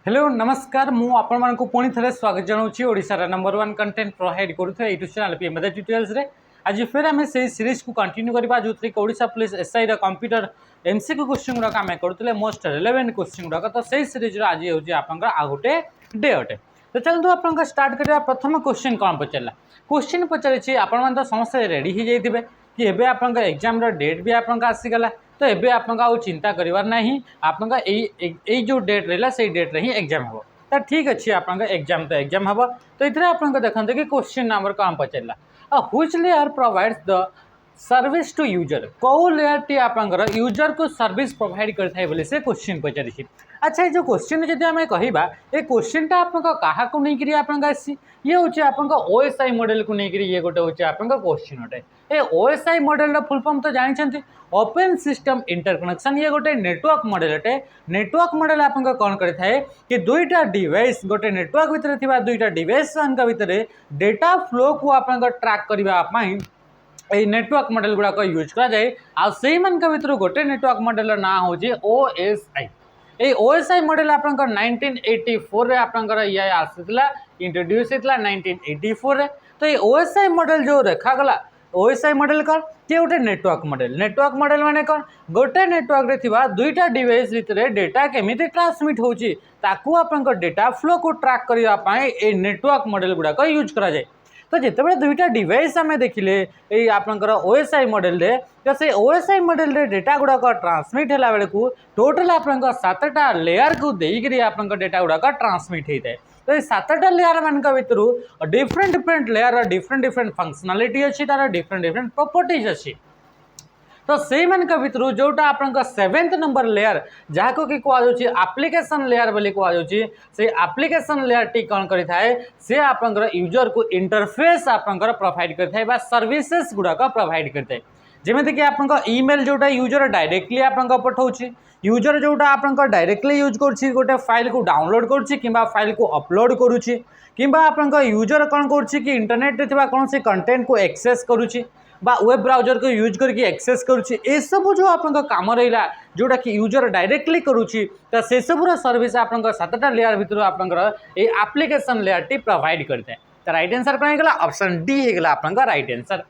Hello नमस्कार मु आपण मानक पुणी थे स्वागत जनाऊँगी ओडिशार नंबर 1 कंटेंट प्रोवाइड करूँ यूट्यूब चैनल पीएमएस ट्यूटोरियल्स रे आज फिर आम से सीरीज को कंटिन्यू करवा जो थी Odisha police SI computer MCQ question गुड़ाक आम करुले मोस्ट रिलेवेंट क्वेश्चन गुड़ाक तो सही सीरीज आज हूँ आपंकर आ गोटे डे अटे तो चलते आप स्टार्ट करवा प्रथम क्वेश्चन कौन पचारा क्वेश्चन पचारि आपण तो समस्ते रेडी हो जाइए कि एबे आपन एग्जाम डेट भी आपन आसीगला तो एबे आपन आउ चिंता करिवार नहीं आपन जो डेट रहा से डेट रे ही एग्जाम हम तो ठीक अच्छे आपन एग्जाम तो एग्जाम हम तो ये आपन देखते कि क्वेश्चन नंबर कौन पचारा which layer provides the service to user कौ लेयर टी आपंकर यूजर को सर्विस प्रोवाइड करता बोले से क्वेश्चन पचारि अच्छा ये जो क्वेश्चन जब आम कहवा ये क्वेश्चन टा क्या नहीं आसी ये हूँ आप ओएसआई मॉडल को लेकर ये गोटे हूँ आप क्वेश्चन अटे ये ओएसआई मॉडल फुल फॉर्म तो जानते ओपन सिस्टम इंटरकनेक्शन ये गोटे नेटवर्क मॉडल अटे नेटवर्क मॉडल आप कौन करें कि दुईटा डिवाइस गोटे नेटवर्क भितर थी दुईटा डिवाइस मान भितर डेटा फ्लो को आप ट्रैक करने नेटवर्क मॉडल गुड़ाक यूज कराए आई भर गोटे नेटवर्क मॉडल ना हूँ ओएसआई ये ओएसआई मॉडल आप 1984 रे आपंकर ये आसीला इंट्रोड्यूस होता 1984 रे तो ये ओएसआई मॉडल जो रखागला ओएसआई मॉडल कौन ये गोटे नेटवर्क मॉडल माने कौन गोटे नेटवर्क रे थिबा दुईटा डिवाइस भितर डेटा केमी ट्रांसमिट होची ताकू आपंकर डेटा फ्लो को ट्रैक करने ये नेटवर्क मॉडल गुड़ाक यूज करा जाए तो जिते दुईटा डिवाइस आम देखिले ये आपंकर ओएसआई मॉडल रे तो से ओएसआई मॉडल रे डेटा गुड़ाक ट्रांसमिट होला बेले को टोटल आपंकर 7टा लेयर को देकरी आपंकर डेटा गुड़ाक ट्रांसमिट होता है तो ये 7टा लेयर मान भर डिफरेंट लेयर डिफरेंट फंक्शनालिटी अच्छी तार डिफरेंट प्रॉपर्टीज अच्छी तो से भर जोटा आप 7th नंबर लेयर जहाँ को कि कहुच्छे एप्लिकेशन लेयर बोली कहुच्छे से एप्लिकेशन लेयर टी कौन करें से आपंकर यूजर को इंटरफेस आपंकर प्रोवाइड करता है सर्विसेस गुड़ाक प्रोवाइड करता है जमीन कि आप ईमेल जोटा यूजर डायरेक्टली आप पठाऊँ यूजर जोटा आप डायरेक्टली यूज कर गोटे फाइल को डाउनलोड कर फाइल को अपलोड करुच्ची कि यूजर कौन कर इंटरनेट रे कौन से कंटेंट को एक्सेस करुच्ची वेब ब्राउजर को यूज करके एक्सेस करुच्ची ए सब जो आप काम रहा जोटा कि यूजर डायरेक्टली करुच्ची तो से सबूर सर्विस आप 7टा लेयर भर आपंकर ये एप्लिकेशन लेयर टी प्रोवाइड करते हैं तो राइट आंसर कौन होगा ऑप्शन डी होगा आपंका राइट आंसर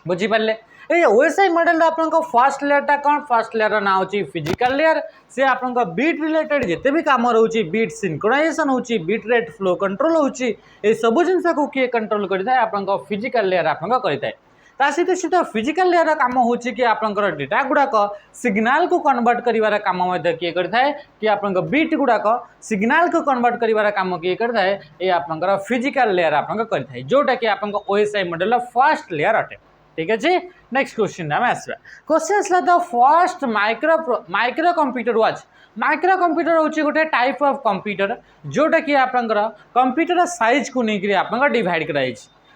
बुझीपारे ये ओएसआई मॉडल आपंक फर्स्ट लेयरटा कौन फर्स्ट लेयर ना हूँ फिजिकल लेयर से आपंक बीट रिलेटेड जिते भी कम रोचे बीट सिंक्रोनाइजेशन होची बीट रेट फ्लो कंट्रोल होची ये सब जिनस को किए कंट्रोल करता है आपंक फिजिकल लेयर आपंक करता है सहित फिजिकल लेयर काम हो कि आपंकर डेटा गुड़ाक सिग्नाल को कन्वर्ट कर काम किए करता है कि आपंक बीट गुड़ाक सिग्नाल को कन्वर्ट कर काम किए करता है ये आपंकर फिजिकल लेयर आपंक करता है जोटा कि आपंक ओएसआई मॉडल फर्स्ट लेयर अटे ठीक है नेक्स्ट क्वेश्चन आम आसवा क्वेश्चन आसला the first micro computer was micro computer हूँ गोटे टाइप ऑफ कंप्यूटर जोटा कि आपंकर कंप्यूटर साइज को लेकर आप डिवाइड कराई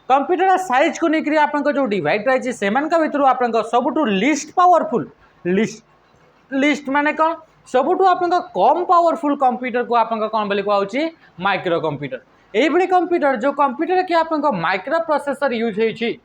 कंप्यूटर साइज को लेकर आप जो डिवाइड रही से भर आप सबुठ लिस्ट पावरफुल लिस्ट माने कौन सबुठ आप कम पावरफुल कंप्यूटर को आप कौन बोली कहुच्छी माइक्रो कंप्यूटर यही कंप्यूटर जो कंप्यूटर कि आप माइक्रो प्रोसेसर यूज होती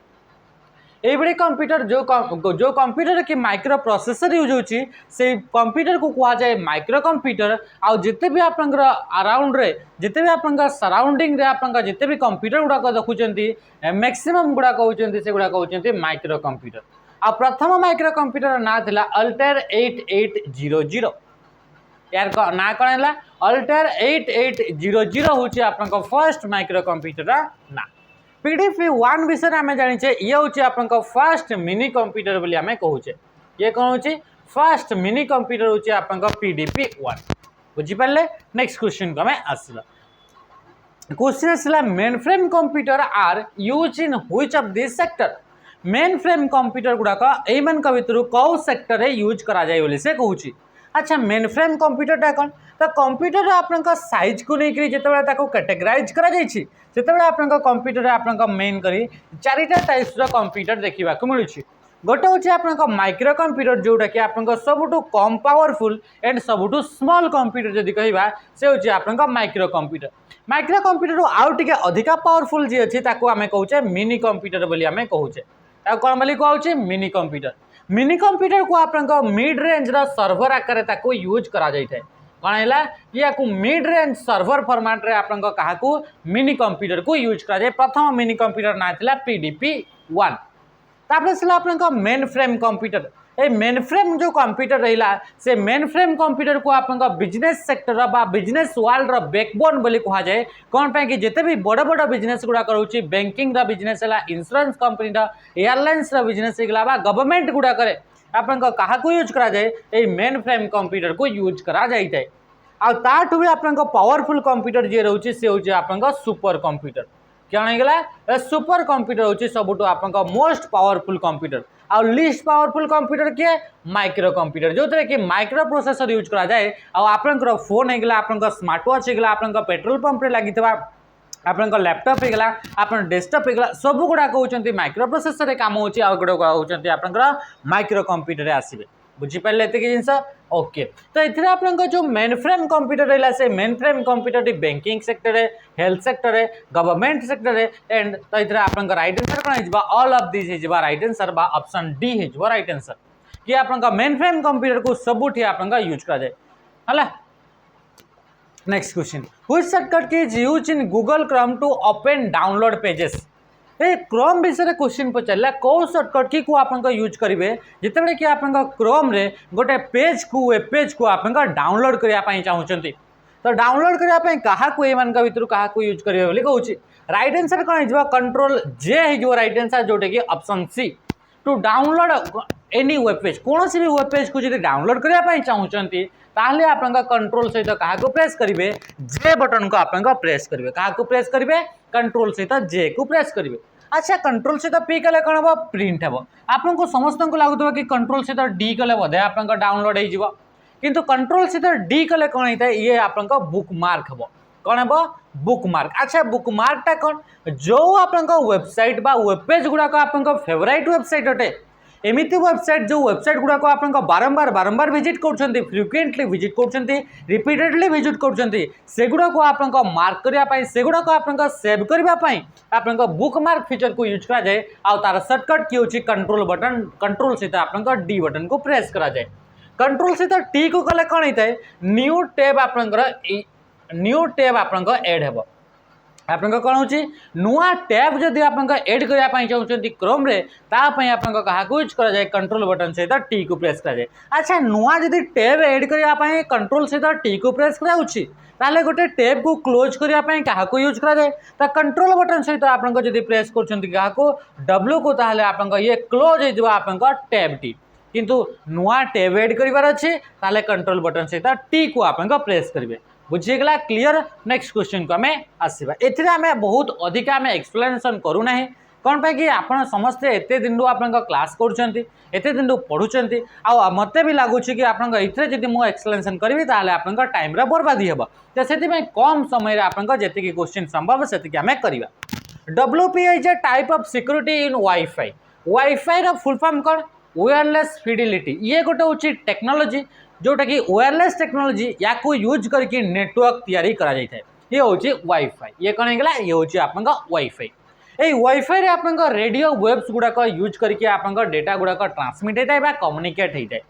ये कंप्यूटर जो कंप्यूटर की माइक्रो प्रोसेसर यूज होची से कंप्यूटर को कहा जाए माइक्रो कंप्यूटर आउ जिते भी आप अराउंड रे जिते भी आप सराउंडिंग रे आप जिते भी कंप्यूटर गुड़ाक देखुं मैक्सिमम गुड़ाक होती से गुड़ाक होती माइक्रो कंप्यूटर आ प्रथम माइक्रो कंप्यूटर ना था अल्टेर 8800 यार ना कौन है अल्टेर 8800 हूँ आप फर्स्ट माइक्रो कंप्यूटर ना PDP-1 विषय आम जाने ये हूँ आप फर्स्ट मिनी कंप्यूटर बोली आम कहूचे ये कौन हो फर्स्ट मिनी कंप्यूटर हूँ आप PDP-1 बुझीपारे नेक्स्ट क्वेश्चन को आम आसला क्वेश्चन आसला mainframe computer are use in which of this sector mainframe computer गुड़ाक एमान भर कौ सेक्टर यूज करा जाए बोली से कहूँ अच्छा मेन फ्रेम कंप्यूटर कौन तो कंप्यूटर आप साइज को लेकर जिते कैटेगराइज कर आप कंप्यूटर आप मेन कर 4टा टाइप्स कंप्यूटर देखा मिलूँ गोटे हूँ आप माइक्रो कंप्यूटर जोटा कि आप सबुठ कम पावरफुल एंड सबुठ स्मॉल कंप्यूटर जदि कहवा से हूँ आप माइक्रो कंप्यूटर आउ टे अधिका पावरफुल जी अच्छी आम कहे मिनी कंप्यूटर बोली आम कहे कौन बोली कहे मिनी कंप्यूटर को आप मिड रेंज सर्भर आकार यूज करा जाए कौन है या मिड रेंज सर्वर फॉर्मेट रे आपन को मिनी कंप्यूटर को यूज करा जाए। प्रथम मिनी कंप्यूटर ना थिला PDP-1। तापर से आपन मेन फ्रेम कंप्यूटर। ए मेन फ्रेम जो कंप्यूटर रहिला से मेन फ्रेम कंप्यूटर को आपन बिजनेस सेक्टर बा बिजनेस वर्ल्ड रो बैकबोन बोली कहा जाए। कौन पे कि जेते भी बड़ बड़ बिजनेस गुडा करूची बैंकिंग रा बिजनेस हला, इंश्योरेंस कंपनी रा, एयरलाइंस रा बिजनेस हला बा गवर्नमेंट गुडा करे आपन कहा को यूज करा जाए ए मेन फ्रेम कंप्यूटर को यूज करा जाई थाए। आ ताठु भी आपन पावरफुल कंप्यूटर जे रहउची से होची आपन सुपर कंप्यूटर। क्या होगा सुपर कंप्यूटर होची सबुठो आपन मोस्ट पावरफुल कंप्यूटर। आ लिस्ट पावरफुल कंप्यूटर किए माइक्रो कंप्यूटर जो कि माइक्रो प्रोसेसर यूज करा जाए। आपन फोन होगा, आपन स्मार्ट वॉच होगा, आपन पेट्रोल पंप लगी आपन लैपटॉप होगा, आपन डेस्कटॉप होगा, सब गुड़ा कहते माइक्रो प्रोसेसर काम होची। आ गुड़ा कहते आपन माइक्रो कंप्यूटर आसवे। बुझीपारे ये जिनस ओके। तो ये आप जो मेन फ्रेम कंप्यूटर रहा से main frame computer banking sector है, हेल्थ सेक्टर है, गवर्नमेंट सेक्टर है। एंड तो ये आप राइट आंसर कौन है ऑल ऑफ दिस हो राइट आंसर बा ऑप्शन डी हो राइट आंसर कि आप मेन फ्रेम कंप्यूटर को सबुठी आप यूज कर जाए है। Next question which shortcut key is used in Google Chrome to open download pages. ए क्रोम विषय क्वेश्चन पचारा कौ सर्टकट की को आप यूज करेंगे जिते कि आप क्रोम रे गोटे पेज को वेब पेज को आप डाउनलोड करने चाहते। तो डाउनलोड करने क्या भर क्या यूज करेंगे बोली कहूँ राइट आंसर कौन हो कंट्रोल जे हो राइट आंसर जोटा कि option C to download any web page. कौन भी वेब पेज को जो डाउनलोड करने चाहते ताहले आप कंट्रोल सहित क्या प्रेस करेंगे जे बटन को आप प्रेस करेंगे। क्या प्रेस करेंगे कंट्रोल सहित जे को प्रेस करेंगे। अच्छा कंट्रोल सहित पी कले कौन हम प्रिंट हे आपको समस्त को लगुवा कि कंट्रोल सहित डी कले बोधे आप डाउनलोड हो किंतु कंट्रोल सहित डी कले कौन होता है ये आप बुक मार्क हम कौन हम बुक मार्क। अच्छा बुक मार्क टा कौन जो आप वेबसाइट बा वेब पेज गुड़ाक आप फेवराइट वेबसाइट अटे एमती वेबसाइट जो वेबसाइट गुड़ाक आप बारंबार बारंबार विजिट कर फ्रिक्वेंटली विजिट कर रिपीटेडली विजिट करगुड़ाक आप मार्क करने से गुड़ाक आप सेव करने आप बुक मार्क फीचर को यूज करा जाए। आ तार सर्टकट की होची कंट्रोल बटन कंट्रोल सहित आप डी बटन को प्रेस करा जाए। कंट्रोल सहित टी को कले कौन होता है न्यू टैब आप एड हे आप कौन हो नुआ टैब जदि आप एड करने चाहते क्रोम रे तापाई आप यूज करा जाए कंट्रोल बटन सहित टी को प्रेस करा जाए। अच्छा नुआ जदि टैब एड करने कंट्रोल सहित टी को प्रेस कराऊँगी ताले गोटे टैब को क्लोज करने क्या यूज करा जाए तो कंट्रोल बटन सहित आप प्रेस कर डब्ल्यू को ताहले आप ये क्लोज हो आप टैब टी किंतु नुआ टैब एड करार अच्छे ताले कंट्रोल बटन सहित टी को आप प्रेस करेंगे। बुझीगला क्लियर। नेक्स्ट क्वेश्चन को आम आसवा ए बहुत अधिक आम एक्सप्लेनेशन करूना कौन पे कि आप समस्ते एत दिन आप क्लास करते दिन पढ़ुंट आ मत भी लगुच कि आप एक्सप्लेनेशन करी ताले आप टाइम बर्बादी हे तो से कम समय आपकी क्वेश्चन संभव से आम करवा। WPA is a type of security in WiFi. WiFi रो फुल फॉर्म कौन वायरलेस फिडेलिटी। ये गोटे हूँ टेक्नोलोजी जोटा कि वायरलेस टेक्नोलोजी या को यूज करके नेटवर्क तैयारी करा जाए ये हूँ वाईफाई। ये कौन होगा ये हूँ आप वाईफाई। ये वाईफाई आप रेडियो वेब्स गुड़ाक यूज करके आप डेटा गुड़ाक ट्रांसमिट होता है कम्युनिकेट होता है।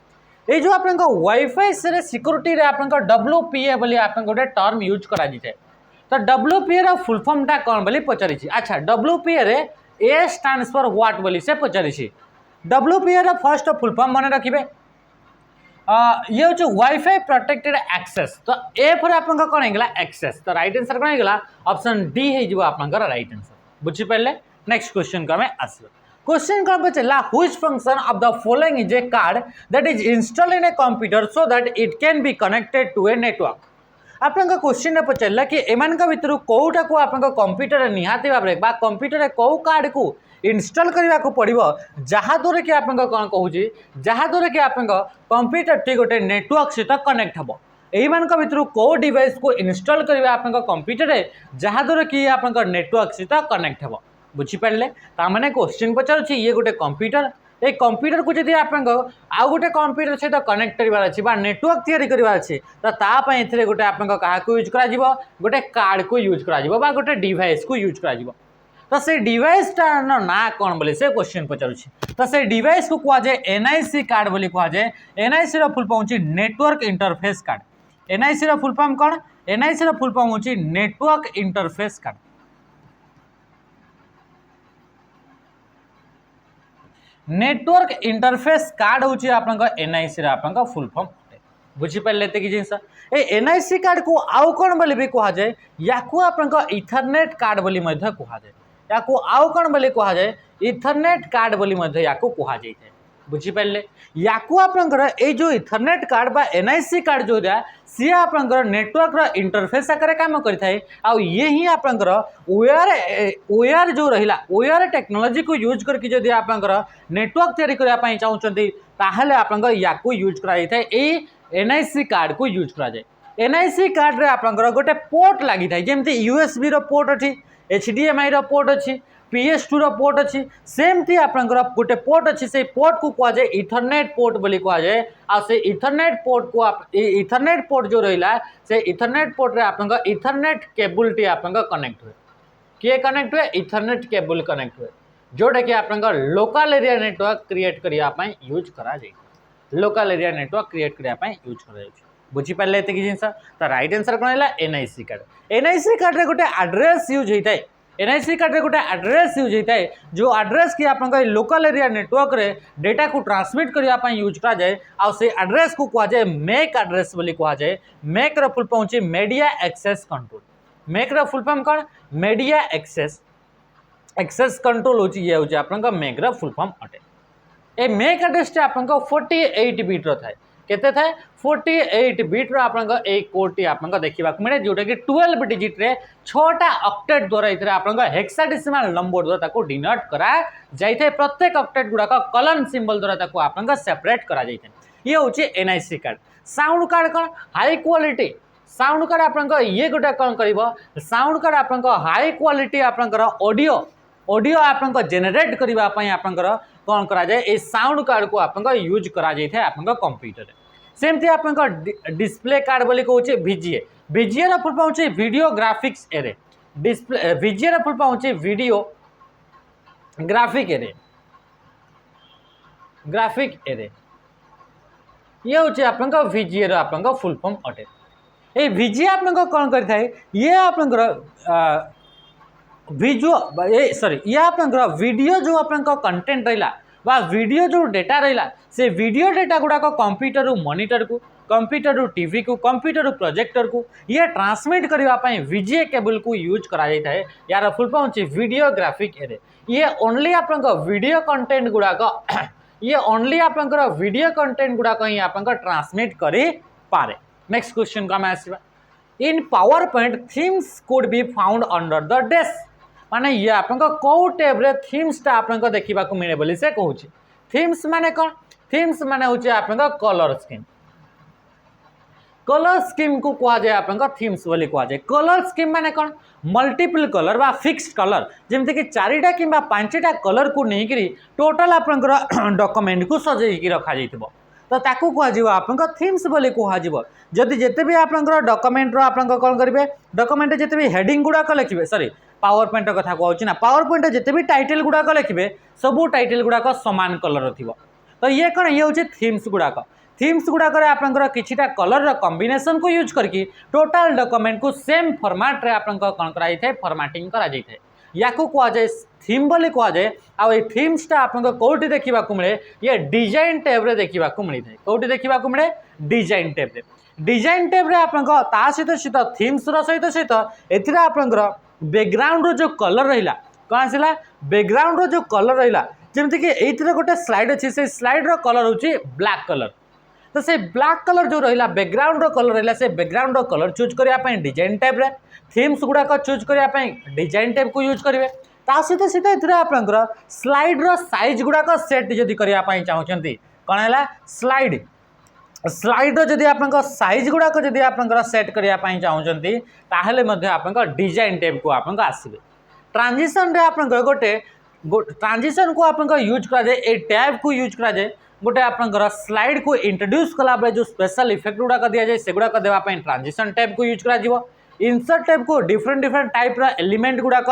ये जो आप वाईफाई से सिक्योरिटी रे आप WPA बोली आप गोटे टर्म यूज करा जाए। तो WPA रो फुल फॉर्म टा कौन बोली पचारि। अच्छा WPA रे ए स्टैंड्स फॉर व्हाट बोली से पचारि। WPA row first full form मन रखिए ये हूँ वाईफाई प्रोटेक्टेड एक्सेस। तो ए पर आप कौन होगा एक्सेस। तो राइट आंसर कौन होगा ऑप्शन डी हो आप राइट आंसर। बुझीपारे। नेक्स्ट क्वेश्चन को आम आस क्वेश्चन कौन पचारा which function of the following is a card that is installed in a computer so that it can be connected to a network. आप क्वेश्चन पचारा कि एमान भितर कौटा को आप कंप्यूटर निहाती भाव में कंप्यूटर कौ कार्ड को इंस्टॉल करने को पड़ो जहाँद्वारा कि आप कौन कहूँ जहाँद्वारा कि आप कंप्यूटर टी गोटे नेटवर्क सहित कनेक्ट हम यही भितर कौ डिवाइस को इंस्टॉल करेंगे आप कंप्यूटर जहाँद्वारा कि आप नेटवर्क सहित कनेक्ट हम। बुझीपारे ताने क्वेश्चन पचारूँ ये गोटे कंप्यूटर ये कंप्यूटर को जब आप आउ गोटे कंप्यूटर सहित कनेक्ट करार अच्छे नेटवर्क तैयारी करार अच्छे तो तापाई गोटे आप यूज कर गोटे कार्ड को यूज कर गोटे डिवाइस को यूज कर तो से डिवाइस ना कौन बोले से क्वेश्चन पचारूँ। तो से डिवाइस को कहुए NIC कार्ड बोली कहुए। NIC रो full form network interface card. NIC रो फुल फॉर्म कौन एनआईसी रो फुल फॉर्म होची network interface card network interface card होची आपन एनआईसी रो आपन फुल फॉर्म बुझी पारे कि जिनस ए एनआईसी कार्ड को आउ कौन बोली भी कहा जाए या को आपन इथरनेट कार्ड बोली मध्य कहा जाए या को आउ कौन बोली कहा जाए इथरनेट कार्ड बोली मध्य या को कहा जाए बुझी पारे या को आपन ए जो इथरनेट कार्ड बा एनआईसी कार्ड जो दिया सी आपन नेटवर्क रो इंटरफेस आकार काम करिथाय आ ये ही आपन ओआर जो रहिला ओआर टेक्नोलॉजी को यूज करके जदि आपन नेटवर्क तैयारी करबा पई चाहउचंती ताहले आपन या को यूज कराई थाय ए एनआईसी कार्ड को यूज करा जाए एनआईसी कार्ड रे आपनकर गोटे पोर्ट लागि थाय जेमति यूएसबी रो पोर्ट अछि एचडीएमआई रो पोर्ट अछि PS2 रो पोर्ट अछि सेमति आपनकर गोटे पोर्ट अछि से पोर्ट को कहा जाए इथरनेट पोर्ट बोली कहा जाए आ से इथरनेट पोर्ट को इथरनेट पोर्ट जो रहिला से इथरनेट पोर्ट रे आपनकर इथरनेट केबल टी आपनकर कनेक्ट हुए के कनेक्ट हुए इथरनेट केबल कनेक्ट हुए जोटा कि आपनकर लोकल एरिया नेटवर्क क्रिएट करिया पई यूज करा जाए लोकल एरिया नेटवर्क क्रिएट करने यूज कर बुझी पारे कि जिन तो राइट आंसर कौन है एनआईसी कार्ड एनआईसी कार्ड रे गोटे एड्रेस यूज होता है एनआईसी कार्ड रे गोटे एड्रेस यूज होता है जो एड्रेस की आप लोकल एरिया नेटवर्क रे डेटा को ट्रांसमिट करने यूज करा जाए आ से एड्रेस को कहा जाए मैक एड्रेस बोली कहा जाए मैक रो फुल फॉर्म होची मीडिया एक्सेस कंट्रोल मैक रो फुल फॉर्म कौन मीडिया एक्सेस कंट्रोल होची ये होची आपन मैक रो फुल फॉर्म अटे ए मैक एड्रेस आपको 48 बिट रो थाए केते थाए 48 बिट रो आपन ए कोड टी आपन देखा मिले जोटा कि 12 डिजिट रे 6टा ऑक्टेट द्वारा इथरे आपन हेक्साडेसिमल नंबर द्वारा ताको डिनोट करा जाइथे प्रत्येक ऑक्टेट गुडा का कॉलन सिंबल द्वारा ताको आपन सेपरेट करा जाइथे ये होची एनआईसी कार्ड साउंड कार्ड कोन हाई क्वालिटी साउंड कार्ड आपन ये गोटा कोन करबो साउंड कार्ड आपन हाई क्वालिटी आपन ऑडियो आपन जेनेरेट करबा पई आपन कौन करा जाए ए साउंड कार्ड को आपन यूज करा जाए थे आपन कंप्यूटर सेमती आपन डिस्प्ले कार्ड बोली कहूचे VGA VGA रा फुल फॉर्म होचे video graphics array display VGA रा फुल फॉर्म होचे वीडियो ग्राफिक एरे ये होचे आपन VGA रा आपन फुल फॉर्म अटे ए VGA आपन कौन करि थाए ये आपन ये आपन वीडियो जो आपन कंटेंट रहिला बा वीडियो जो डेटा रहिला से वीडियो डेटा गुडा को कंप्यूटर रु मॉनिटर को कंप्यूटर रु टीवी को कंप्यूटर रु प्रोजेक्टर को ये ट्रांसमिट करबा पई VGA केबल को यूज करा जाय थाए यार फुल फॉर्म होची वीडियो ग्राफिक एरे ये ओनली आपन वीडियो कंटेंट गुडा को ये ओनली आपन वीडियो कंटेंट गुडा को ही आपन ट्रांसमिट करि पारे नेक्स्ट क्वेश्चन का मैं आसीबा in PowerPoint themes could be found under the desk माने ये आपन कौ टैब रे थीम्स टा आपन देखा मिले बोली से कहूँ थीम्स माने कौन थीम्स माने होचे आपन कलर स्कीम को कहा जाए आपन थीम्स बोली कहा जाए कलर स्कीम माने कौन मल्टीपल कलर बा फिक्स्ड कलर जमती कि 4टा कि 5टा कलर को लेकिन टोटाल आपन डॉक्यूमेंट को सजेकी रखा जाइथिबो तो ताकू कह आपन थीम्स बोली कह जदि जिते भी आपन डॉक्यूमेंट रो आपन कौन करेंगे डॉक्यूमेंट जिते भी हेडिंग गुड़ाक लिखे सॉरी पावर पॉइंट कथा कहूँ ना पावर पॉइंट जिते भी टाइटल गुड़ाक लिखे सबू टाइटल गुड़ाक सामान कलर थी तो ये कौन ये हूँ थीम्स गुड़ाक आपन किछिटा कलर कॉम्बिनेशन को यूज करके टोटाल डॉक्यूमेंट को सेम फॉर्मेट रे आपन कौन कराई फॉर्मेटिंग करा जाए या को कह जाए थीम बोली कह जाए आ थीम्सटा आपन कौटी देखा मिले ये डिजाइन टैब रे देखा मिली था कौटी देखा मिले डिजाइन टैब रे डिजाइन टैब रे आपन सहित थीम्स सहित एथिरे आपन बैकग्राउंड रो जो कलर रहिला कौन आसिला बैकग्राउंड रो जो कलर रहिला जेमति कि एथिरे गोटे स्लाइड अछि से स्लाइड रो कलर होची ब्लैक कलर तो से ब्लैक कलर जो रहिला बैकग्राउंड रो कलर रहिला से बैकग्राउंड रो कलर चूज करिया पई डिजाइन टैब रे थीम्स गुडा को चूज करिया पई डिजाइन टैब को यूज करिवे ता सहित सहित एथिरे आपन स्लाइड रो साइज गुडा को सेट जदी करिया पई चाहउचंती कोन हैला स्लाइड रो जदि आपन साइज गुड़ाक जदि आपन सेट करने चाहूँगी ताहले मध्य आपन डिजाइन टैब को आपन आसबे ट्रांजिशन रे आपन गोटे ट्रांजिशन को आपन यूज करा जाए ए टैब को यूज करा जाए गोटे आपन स्लाइड को इंट्रोड्यूस कला बेले जो स्पेशल इफेक्ट गुड़ाक दि जाए से गुड़ाक देवाई ट्रांजिशन टैब को यूज करा इंसर्ट टैब को डिफरेंट टाइप रा एलिमेंट गुड़ाक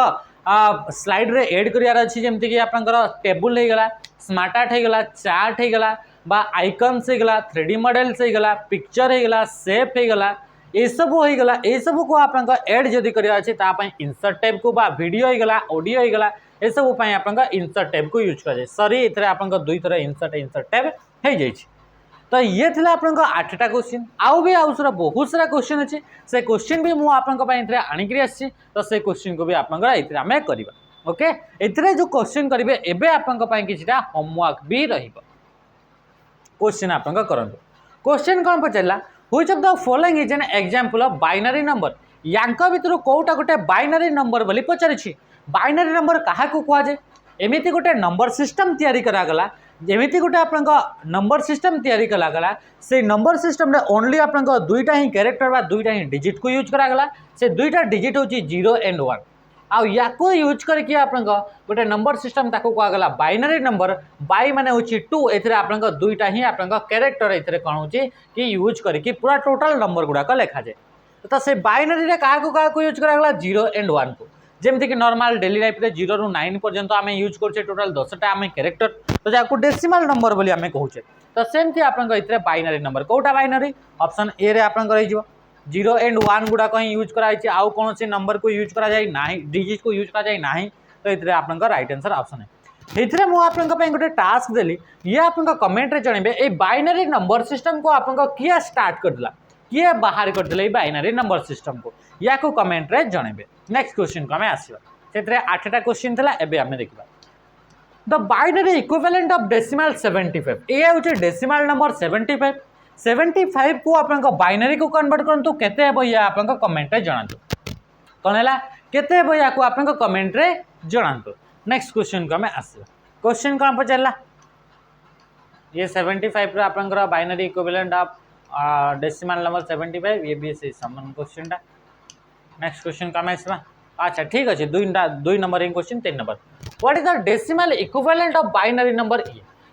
स्लाइड रे ऐड करियार अछि जेमति कि आपन टेबुल हो गला स्मार्ट आर्ट हो गला चार्ट हो गला बा आइकन्स हो गला 3D मॉडल्स हो गला पिक्चर हो गला शेप हो गला ये सब होगला ये सब को आप एड जदि कर इंसर्ट टैब को वीडियो होगला ऑडियो होगला ये सब आप इंसर्ट टैब को यूज कर सॉरी ये आप दुई थर इंसर्ट टैब हो जाए। तो ये थी आप 8टा क्वेश्चन आउ भी आउ सारा बहुत सारा क्वेश्चन अच्छे से क्वेश्चन भी मुझे आणिक आसी तो से क्वेश्चन को भी आप करवा ओके ए जो क्वेश्चन करेंगे एवं आपंपाई किसी होमवर्क भी क्वेश्चन आप करंतु क्वेश्चन कौन पचारा which of the following is an example of binary number यांका भितर कोटा गोटे बाइनरी नंबर बोली पचारि बाइनरी नंबर क्या कह जाए एमती गोटे नंबर सिस्टम तैयारी करागला जमीती गोटे आप नंबर सिस्टम तैयारी करागला से नंबर सिस्टम रे ओनली आप दुईटा ही कैरेक्टर बा दुईटा ही डिजिट को यूज करागला से दुईटा डिजिट हूँ 0 एंड 1 आउ या यूज करके आप गोटे नंबर सिस्टम ताको कहगला बाइनरी नंबर बाई माने होची 2 एथिरे आप दुईटा ही आप कैरेक्टर एथिरे कौन होची कि यूज करके पूरा टोटल नंबर गुड़ाक लिखा जाए तो से बाइनरी क्या यूज करागला 0 एंड 1 को जमती कि नॉर्मल डेली लाइफ रे 0 रू 9 पर्यंत आम यूज करछे टोटल 10टा आम कैरेक्टर तो जाको डेसिमल नंबर बोली आम कहूचे तो सेमती आप बाइनरी नंबर कोटा बाइनरी ऑप्शन ए रे आप 0 एंड 1 गुड़ाक ही यूज कराई आउ कौन से नंबर को यूज करा जाए ना डिजिट को यूज करा जाए ना तो ये आप राइट आंसर ऑप्शन है ये मुझे गोटे टास्क देली ये आप कमेंट रे जनइबे ए बाइनरी नंबर सिस्टम को आप किए स्टार्ट करदेला किए बाहर करदे बाइनरी नंबर सिस्टम को या को कमेंट रे जनइबे। नेक्स्ट क्वेश्चन को आम आसवा से 8टा क्वेश्चन था एबे आम देखा the binary equivalent of decimal 75 ये हूँ डेसिमल नंबर 75 को आप बाइनरी को कन्वर्ट करतु केते हेबो या आप कमेंट रे जणातु कौन है केते हेबो या को आप कमेंट रे जणातु। नेक्स्ट क्वेश्चन को आम आसवा क्वेश्चन कौन पचारा ये 75 रो आप binary equivalent of decimal number 75 ये भी से समान क्वेश्चन टा। नेक्स्ट क्वेश्चन का आसवा अच्छा ठीक अच्छे दुई number question 3 number what is the decimal equivalent of binary number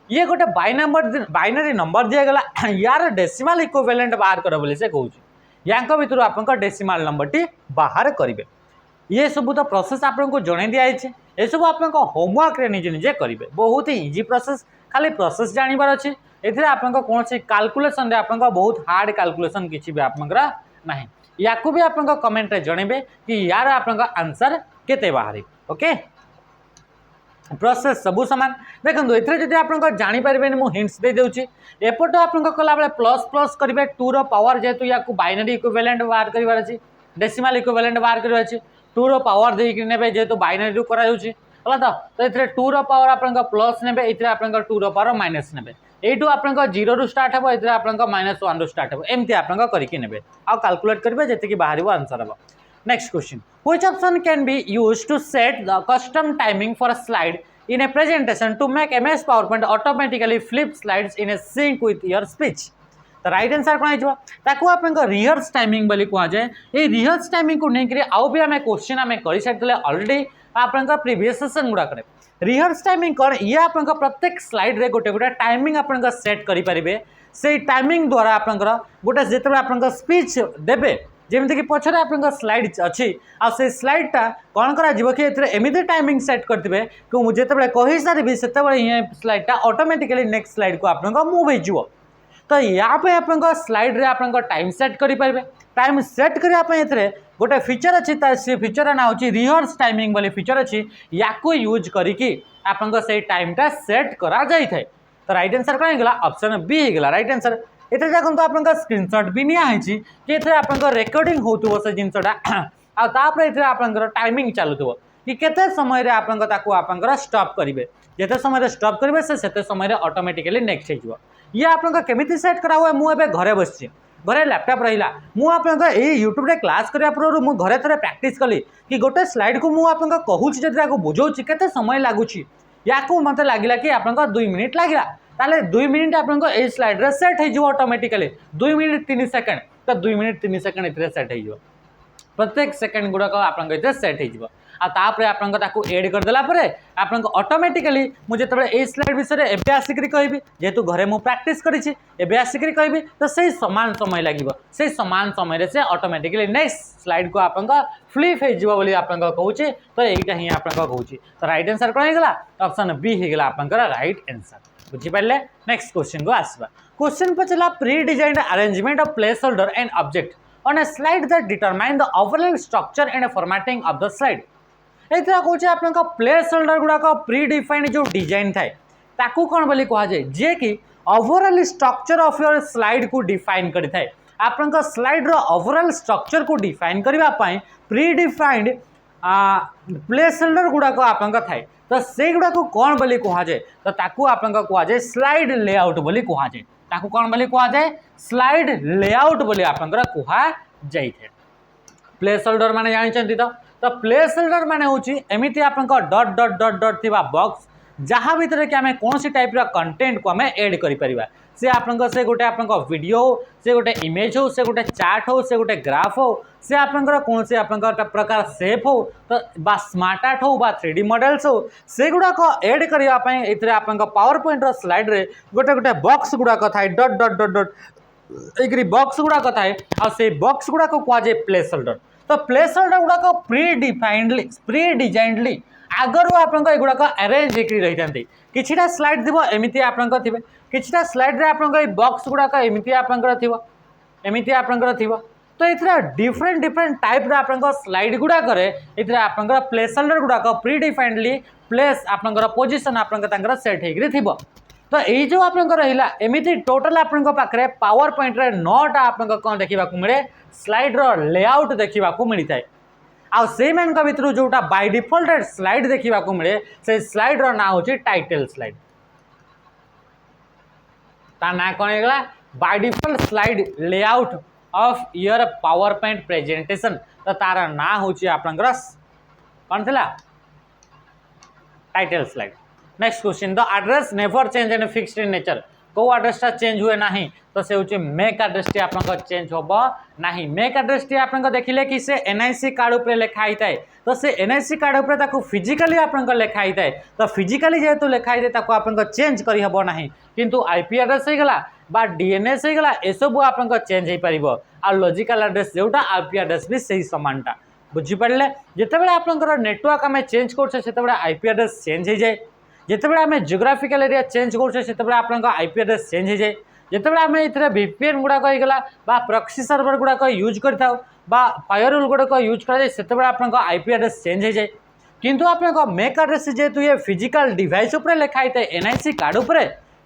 ये गोटे बाइनरी नंबर दिगला यार डेसिमल इक्विवेलेंट बाहर कर बोले से कहूँ या भर आप डेसिमल नंबर टी बाहर करेंगे ये सब तो प्रोसेस आपको जन दिखाई ये सब आप होमवर्क निजे निजे करेंगे बहुत ही इजी प्रोसेस खाली प्रोसेस जानवर अच्छे ये आप कौन से कैलकुलेशन आप बहुत हार्ड कैलकुलेशन किसी भी आप ना या भी आप कमेंट रे जनइबे कि यार आप आंसर केते बाहर ओके प्रोसेस सबू सामान देखो ये आप जानीपारे मुझे हिंट्स दे दूसरी एपट आप कला बेले प्लस प्लस करेंगे 2 रो पावर जेहेतु या बाइनरी इक्विवेलेंट बाहर करार अच्छी डेसिमल इक्विवेलेंट बाहर करार अच्छी 2 रो पावर देके ने जेहेतु बाइनरी करा तो ये 2 रो पावर आप प्लस ने ये आप 2 रो पावर माइनस ने यू आप 0 रू स्टार्ट हे ये आप -1 रू स्टार्ट हे एमती आप करके ने आउ कैलकुलेट करेंगे जी बाहर आंसर हम। Next question which option can be used to set the custom timing for a slide in a presentation to make MS PowerPoint automatically flip slides in a sync with your speech तो right answer कौन हो आप rehearse timing बोली कह जाए ये rehearse timing को लेकर आउ भी आम क्वेश्चन आम कर सारी अलरेडी आप प्रीवियस सेशन गुड़ाक रिहर्स टाइमिंग कौन ये आप प्रत्येक स्लाइड रे गोटे गोटे टाइमिंग आप सेट करेंगे से टाइमिंग द्वारा आप गोटे जिते आप स्पीच देवे जमीक पछरे आप स्लाइड अच्छी आ स्लाइडटा कौन करमती टाइमिंग सेट करेंगे कि मुझे कही सारी से स्लाइडटा ऑटोमेटिकली नेक्स्ट स्लाइड को आप मूव हो तो यहाँ पे आप स्लाइड रे आप टाइम सेट करेंगे टाइम सेट करने गोटे फीचर अच्छी से फीचर ना हूँ रिहर्स टाइमिंग बोली फीचर अच्छी या यूज करके आप टाइमटा सेट करा जाए तो राइट आंसर कौन होगा ऑप्शन बी होगा राइट आंसर ये देखो आप स्क्रीनशॉट भी नियाई कि आप रेकर्डिंग हो से जिनसा आपर आप टाइमिंग चलुव कि केते समय आप स्टॉप करेंगे जिते समय स्टॉप करेंगे से समय ऑटोमेटिकली नेक्स्ट हो ये आप केमी सेट करा हुआ मुझे घरे बस घरे लैपटॉप रहा मुझे यूट्यूब रे क्लास करने पूर्व मुझे घरे थे प्रैक्टिस कली कि गोटे स्लाइड को मुझे कहूँ जब बुझाऊँ के समय लगुच या मत लगे कि आप 2 मिनिट लगे ताले 2 मिनिट आप स्लाइड रे सेट हो ऑटोमेटिकली 2 मिनिट 3 सेकंड तो 2 मिनिट 3 सेकंड ये सेट हो प्रत्येक सेकंड गुड़ाक आप सेट हो आपको एड करदेला आप ऑटोमेटिकली मुझे ये स्लाइड विषय में आसिक कहबी जेहेतु घरे मुझे प्रैक्टिस करी आसिक कहबी तो सही सामान समय लगे से सामान समय से ऑटोमेटिकली नेक्स्ट स्लाइड को आप फ्लिप हो कहूँ तो यहीटा ही आप कहूँ तो राइट आंसर कौन होगा ऑप्शन बी होगा आप राइट आंसर बुझीपारे। नेक्स्ट क्वेश्चन को आसवा क्वेश्चन पचला predesigned arrangement of placeholder and object on a slide that determine the overall structure and formatting of the slide. एथरा कहूँ आप प्लेस होल्डर गुड़ाक प्री डिफाइंड जो design थाए ताकू कौन बोली कह जाए जे कि overall structure of your slide को डिफाइन करि थाए आपन स्लाइड रो ओवरऑल स्ट्रक्चर को डिफाइन करबा पई प्री डिफाइंड प्लेस होल्डर गुड़ाक आपन थाए तो से गुड़ाक कौन बोली कह जाए तो ताकू आपन कह जाए स्लाइड लेआउट बोली कह जाए ताकू कौन बोली कह जाए स्लाइड लेआउट बोली आपन कह जाए प्लेस होल्डर माने जानि तो प्लेस होल्डर माने होची एमिति आपन डॉट डॉट डॉट डॉट थिबा बॉक्स जहाँ भीतर कि आम कौन टाइप कंटेंट को आम एड कर से आपन से गोटे आपन वीडियो हो से गोटे इमेज हो से गोटे चार्ट हो से गोटे ग्राफ हो से आपन कौन से आपन प्रकार सेप हो तो बा स्मार्ट आर्ट हो बा 3D मॉडल्स हो से गुड़ाक एड करने आपन पावर पॉइंट स्लाइड रे गोटे गोटे बॉक्स गुड़ाक थाए डॉट डॉट डॉट डॉट एक बॉक्स गुड़ाक थाए आ से बॉक्स गुड़ाक कह जाए प्लेस होल्डर तो प्लेस होल्डर गुड़ाक प्री डिजाइनली आगर आपन एगुड़ाक अरेंज होकर रही था किछिटा स्लाइड थी एमती आपन थे किछिटा स्लाइड रे आपन बॉक्स गुड़ाक एमती आपन एमती आपन थी तो ये डिफरेंट डिफरेंट टाइप आपन स्लाइड गुड़ाक आपन प्लेस होल्डर गुड़ाक प्री डिफाइंडली प्लेस आपन पोजिशन आपन सेट हो तो यही जो आपन रहा एमती टोटाल आपन पाखे पावर पॉइंट रे 9टा आपन कौन देखा मिले स्लाइड रो लेआउट देखा मिलता है आउ से भितर जोटा बाय डिफॉल्ट स्लाइड देखा मिले से स्लाइड रो ना होची टाइटल स्लाइड ता ना कौन होगा by default slide layout of your power point presentation तो तार ना होची आपन कौन थला title slide next question the address never change and fixed in nature को एड्रेसटा चेंज हुए ना तो से हूँ मेक एड्रेस टी आप चेंज हम ना मेक एड्रेस टी आप देखिले कि से एनआईसी कार्ड उपर लिखाई थाए तो से एनआईसी कार्ड उपर फिजिकाली आप लिखाई थाए तो फिजिकाली जेहेतु लिखाई थाए आप चेंज करहब ना किंतु आईपी एड्रेस होगला बा डीएनएस होगला एसबू आप चेंज हो पार आ लॉजिकल एड्रेस जोटा आईपी एड्रेस भी सही समानटा बुझीपारे जितेबाला आप नेटवर्क आम चेंज कर आईपी एड्रेस चेंज हो जाए जितेबाला आम जियोग्राफिकल एरिया चेंज कर आप आईपी एड्रेस चेंज हो जाए जितेबाला आम ये वीपीएन गुड़ाक होगला प्रॉक्सी सर्वर गुड़ाक यूज करता फायरवॉल गुड़ाक यूज कर आप आईपी एड्रेस चेंज हो जाए किंतु आप मेक एड्रेस जेहेतु ये फिजिकल डिवाइस उपर लिखाई थाए एनआईसी कार्ड उपर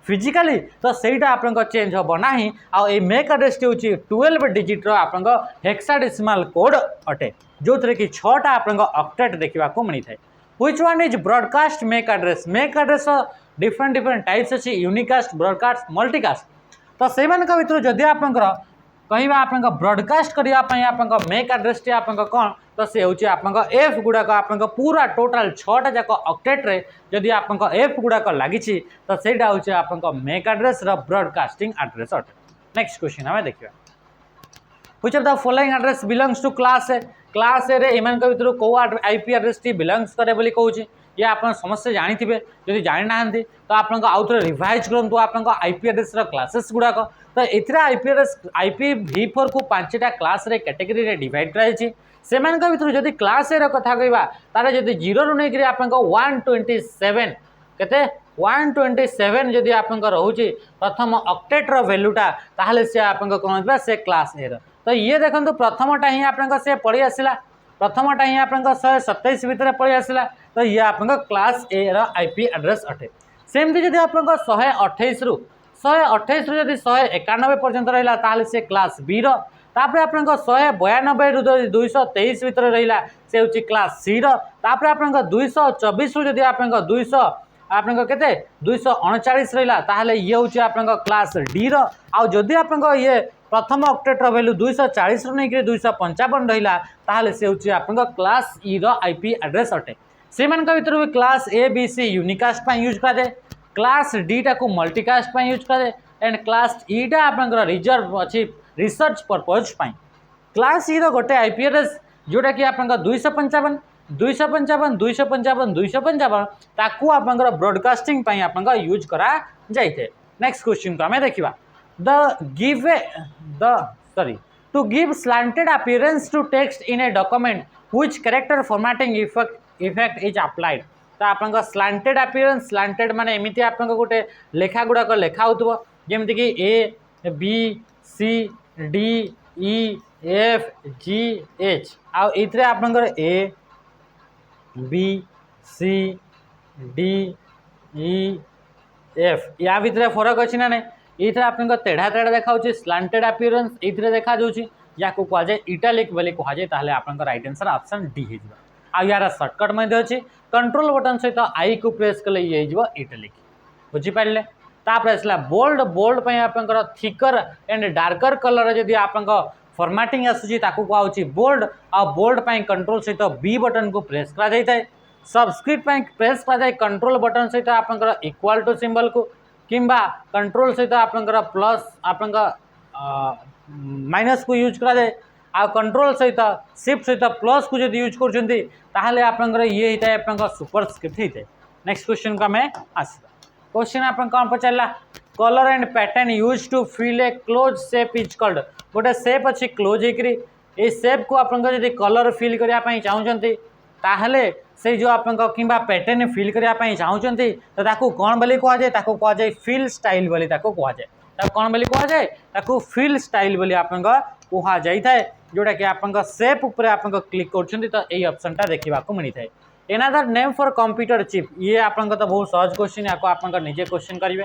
फिजिकाली तो सहीटा आप चेंज हम ना आ मेक एड्रेस टी हूँ 12 डिजिट आप हेक्साडेसिमल कोड अटे जो थे कि 6टा आप ऑक्टेट देखा मिलता है which one is broadcast make address different different types अच्छी यूनिकास्ट ब्रॉडकास्ट मल्टीकास्ट तो से भर जदि आप कहवा आप ब्रॉडकास्ट करने आप मेक एड्रेस टी आप कौन तो से हूँ आप एफ गुड़ाक आप पूरा टोटाल 6टा जाक ऑक्टेट रे जदि आप एफ गुड़ाक लगी तो सहीटा हूँ आप मेक एड्रेस ब्रॉडकास्टिंग एड्रेस अटे नेक्स्ट क्वेश्चन आम देखा which of the following address belongs to class A class A रे एमान भर कौ आईपी एड्रेस टी बिलोंग्स करे बोली कहूँ ये आप समस्ते जानी जदि जानी ना तो आप आउ थे रिवाइज करूँ आप आईपी एड्रेस क्लासेस गुड़ाक तो ये आईपी एड्रेस IPv4 को 5टा क्लास रे कैटेगरी रे डिवाइड कराई से भर जदि क्लास ए कथा कहवा तार जब 0 रु नहीं आप 127 केते 127 जदि आप रोचे प्रथम ऑक्टेट रो वैल्यूटा ताहले से आप कौन से क्लास ए तो ये देखो प्रथमटा ही आप से पढ़ी आसला प्रथमटा ही आप 127 भितर पढ़ी आसला तो ये आप क्लास ए आईपी एड्रेस अटे सेमती जदि आप 128 रु 128 जब 191 पर्यंत रहा से क्लास बी तापर आप 192 रु 223 भितर रहा से हूँ क्लास सी तापर आप 224 रु जब आप 200 आपन के 239 रहा ये हूँ आप क्लास डी रदि आप ये प्रथम ऑक्टेट वैल्यू 240 रु नहीं 255 रहा से हूँ आप क्लास ई आईपी एड्रेस अटे से भर भी class A B C unicast use कराए क्लास डी टा को मल्टीकास्ट यूज कराए एंड क्लास ई टा आप रिजर्व अच्छी रिसर्च पर्पज क्लास ई गोटे आईपी एड्रेस जोटा कि आप 255 255 255 255 ताकू आप ब्रॉडकास्टिंग आप यूज करा जाए नेक्स्ट क्वेश्चन को आम देखा to give slanted appearance to text in a document which character formatting effect is applied तो आप स्लांटेड अपीयरेंस स्लांटेड माने एमती आप गोटे लेखा गुड़ाक लेखा हो जमीक A B C D E F G H आउ ये आपंकर A B C D E F या भितर फरक अच्छी ना नहीं ये आपन तेढ़ा तेढ़ा देखा स्लांटेड अपीयरेंस ये देखा या कहुए इटालिक बोली कहुए ताहले आपन राइट आंसर ऑप्शन डी हो यार सर्टकट अच्छी कंट्रोल बटन सहित आई को प्रेस कले ये इटालिक बुझीपारे तापर आसला बोल्ड बोल्ड आपंकर थिकर एंड डार्कर कलर जदि आप फॉर्मेटिंग आसूची कहुच्छी बोल्ड आ बोल्ड कंट्रोल सहित बी बटन को प्रेस कर सबस्क्रिप्ट प्रेस कर कंट्रोल बटन सहित आपंकर इक्वल टू सिंबल को किंबा कंट्रोल सहित आपंकर प्लस आपन माइनस को यूज करा आ कंट्रोल सहित शिफ्ट सहित प्लस को जब यूज कर आपंकर ये होता है सुपरस्क्रिप्ट होता है। नेक्स्ट क्वेश्चन को आम आस क्वेश्चन आप कौन पचारा colour and pattern use to fill a close shape is called गोटे शेप अच्छी क्लोज होकर ये शेप को आप कलर फिल करने चाहते ताहले से जो आप पैटर्न फिल करने चाहते तो ताकू कौन बोली कहुए कहुए फिल स्टाइल बोली कहुए कौन बोली कहुए फिल स्टाइल बोली आप कहुई थाए जोटा कि आप शेप उपर आप क्लिक कर तो यही ऑप्शनटा देखा मिलता है। Another name for computer chip ये आप तो बहुत सहज क्वेश्चन या आप निजे क्वेश्चन करेंगे।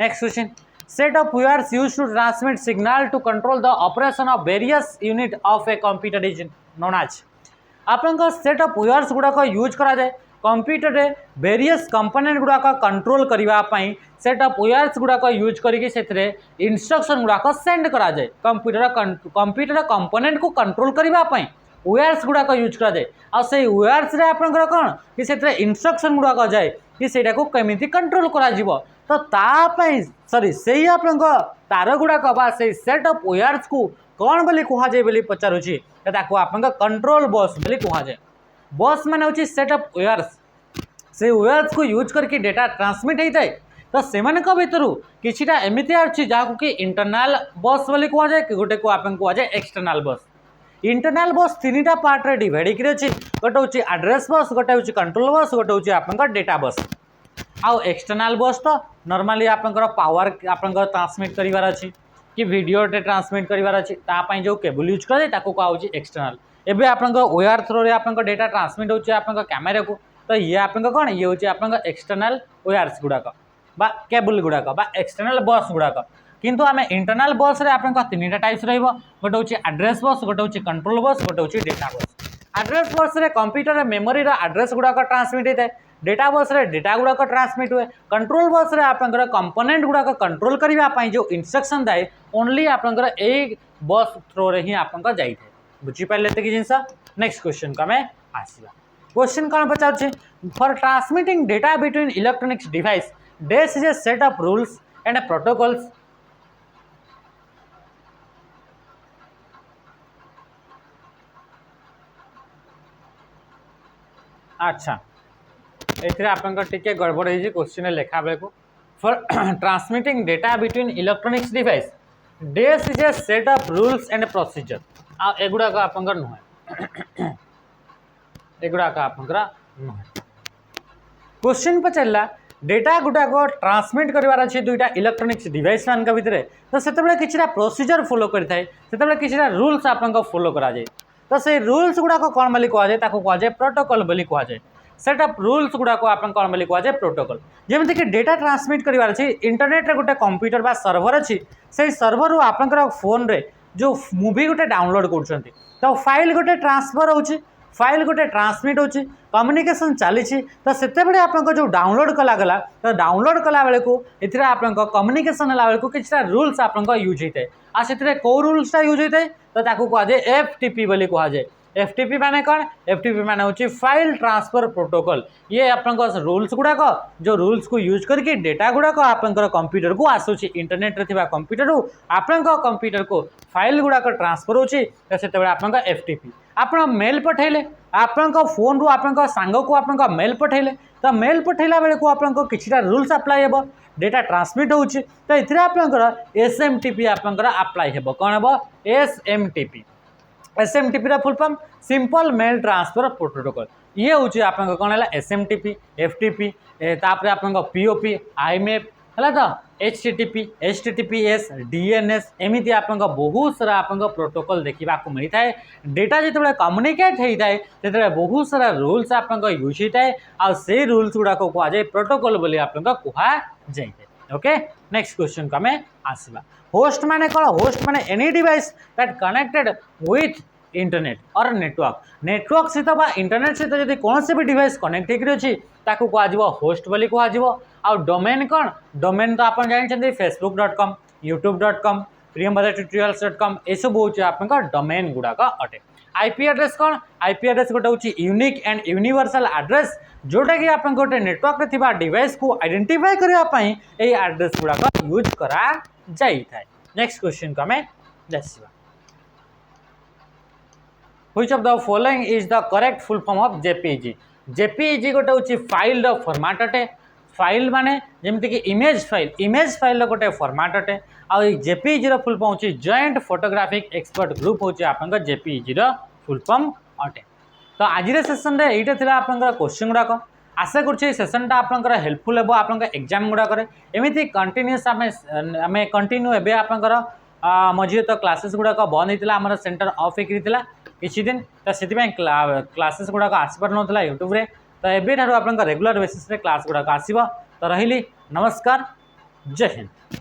Next question set of wires used to transmit signal to control the operation of various unit of a computer is known as आपन सेट ऑफ वायर्स गुड़ाक यूज करा जाए कंप्यूटर रे वेरियस कंपोनेंट गुड़ाक कंट्रोल करने set of wires गुड़ाक use करके instruction गुड़ाक सेंड करा जाए कंप्यूटर कंपोनेंट को कंट्रोल करने वायर्स गुड़ाक यूज करा जाए आ से वायर्स रे आपनकर कौन कि से इंस्ट्रक्शन गुड़ाक जाए कि सेटा को केमिति कंट्रोल करा जीवो तो तापाई सॉरी से आपन तार गुड़ाक बा से सेट ऑफ वायर्स को कौन बोली कहुए बोली पचारुची ताको आपन कंट्रोल बस बोली कहुए बस माने होची सेट ऑफ वायर्स से वायर्स को यूज करके डेटा ट्रांसमिट होता है तो से भितर किछिटा एमिति अछि जाको कि इंटरनल बस बोली कहुए कि गोटे को आपन कहुए एक्सटर्नल बस इंटरनल बस तीन टा पार्ट रे डिवाइड कर गोटे हूँ एड्रेस बस गोटे हूँ कंट्रोल बस गोटे हूँ आपन डेटा बस आउ एक्सटर्नल बस तो नॉर्मली आपन पावर आपन ट्रांसमिट करार अच्छी कि वीडियो ट्रांसमिट करार अच्छी तापाई जो केबल यूज करे कहुच्छी एक्सटर्नल एवं आपन वायर थ्रो रे आपन डेटा ट्रांसमिट होची आपन कैमेरा को तो ये आपन कौन ये हूँ आपन एक्सटर्नल वायर्स गुड़ाक बा केबल गुड़ाक बा एक्सटर्नल बस गुड़ाक किंतु आम इंटरनल बस रे आपन तीन टाइप्स रहिबो गोटे हूँ एड्रेस बस गोटे हूँ कंट्रोल बस गोटे हूँ डेटा बस एड्रेस बस रे कंप्यूटर मेमोरी एड्रेस गुड़ाक ट्रांसमिट होता है डेटा बस रे डेटा गुड़ाक ट्रांसमिट हुए कंट्रोल बस रे आपन कंपोनेंट गुड़ाक कंट्रोल करने जो इंस्ट्रक्शन दाए ओनली आपन एक बस थ्रो रे ही आपन जाए बुझीपारे ये जिनस। नेक्स्ट क्वेश्चन को आम आसवा क्वेश्चन कौन पचार for transmitting data between electronics devices is a set of rules and protocols अच्छा ये आपन टिके गड़बड़ है क्वेश्चन लिखा बेलू for transmitting data between electronics devices is a set of rules and procedure एगुड़ाक आपंकर नुहे एगुड़ाक आपंकर नुहे क्वेश्चन पचारा डेटा गुड़ाक ट्रांसमिट करार अच्छे दुईटा इलेक्ट्रॉनिक्स डिवाइस मान भितर तो से किसी प्रोसीजर फॉलो करता है किसी रूल्स आपन फॉलो करा जाए तो से रूल्स गुड़ाक कौन बोली कहुए कहुए प्रोटोकॉल बोली कहुए सेट ऑफ रूल्स गुड़ाक आपन कौन बोली कहुए प्रोटोकॉल जमीन कि डेटा ट्रांसमिट करार अच्छी इंटरनेट रे गोटे कंप्यूटर बा सर्वर अच्छी से सर्वर आपन फोन रे जो मूवी गोटे डाउनलोड कर तो फाइल गोटे ट्रांसफर हो फाइल गोटे ट्रांसमिट होची कम्युनिकेशन चली तो से आप जो डाउनलोड कला गला तो डाउनलोड कला बेले को इधर आप कम्युनिकेशन है बेलू किसी रूल्स आप यूज होता है आ से कौ रूल्सटा यूज होता है तो कहुए FTP बोली कहुए FTP माने कौन FTP माने होची फाइल ट्रांसफर प्रोटोकॉल ये आपन रूल्स गुड़ाक जो रूल्स को यूज करके डेटा गुड़ाक आपन कंप्यूटर को आसूची इंटरनेट रे थिबा कंप्यूटर आपन कंप्यूटर को फाइल गुड़ाक ट्रांसफर होची तो से आपन FTP आपन मेल पठेले आपन फोन रु आपन सांग को आपन मेल पठेले तो मेल पठेला बेले को आपन किछिटा रूल्स अप्लाई हेबो डेटा ट्रांसमिट होची तो इथरे आपन SMTP आपन अप्लाई हेबो कोन हेबो SMTP SMTP रा full form simple mail transfer protocol ये हूँ आपन कौन है SMTP FTP तापर आपन POP IMAP है तो HTTPS DNS एमती आप बहुत सारा आप प्रोटोकॉल देखा मिलता है। डेटा जो कम्युनिकेट होता है से बहुत सारा रूल्स आप यूज होता है आ से रूल्स गुड़ाक कहुए प्रोटोकॉल बोली आप कहुए। ओके नेक्स्ट क्वेश्चन को आम आसवा। होस्ट माने कौन? होस्ट माने any device that connected with internet और नेटवर्क सहित बा इंटरनेट सहित जब कौन से भी डिवाइस कनेक्ट होकर कहुआ होस्ट बोली कहुआ। आ डोमेन कौन? डोमेन तो आप जानते facebook.com youtube.com priyambadattutorials.com ये सब हूँ आप डोमेन गुड़ाक अटे। आईपी एड्रेस कौन? आईपी एड्रेस गोटे हूँ यूनिक एंड यूनिवर्सल एड्रेस जोटा कि आप गोटे नेटवर्क थिबा डिवाइस को आइडेंटिफाई करने ये एड्रेस गुड़ाक यूज करा जाई थाए। नेक्स्ट क्वेश्चन को हमें देखिए। Which of the following is the correct full form of JPEG? JPEG गोटे हूँ फाइल फॉर्मेट अटे। फाइल माने जमती कि इमेज फाइल गोटे फॉर्मेट अटे। आ JPEG रो फुल फॉर्म हूँ जॉइंट फोटोग्राफिक एक्सपर्ट ग्रुप हूँ आप JPEG रो फुल फॉर्म अटे। तो आज सेसन रे एटा थिला आपनकर क्वेश्चन गुड़ाक। आशा करुँचे सेसनटा आपनकर हेल्पफुल हे आपन एग्जाम गुड़ाक एमती कंटिन्यूस आम कंटिन्यू एवं आपनकर मझे तो क्लासेस गुड़ाक बंद होता आम सेंटर ऑफ होता किसी दिन तो से क्लासेस गुड़ाक आसपार ना यूट्यूब रे। तो एबे आप रेगुलर बेसिस रे क्लास गुड़ाक आसब। तो रही नमस्कार, जय हिंद।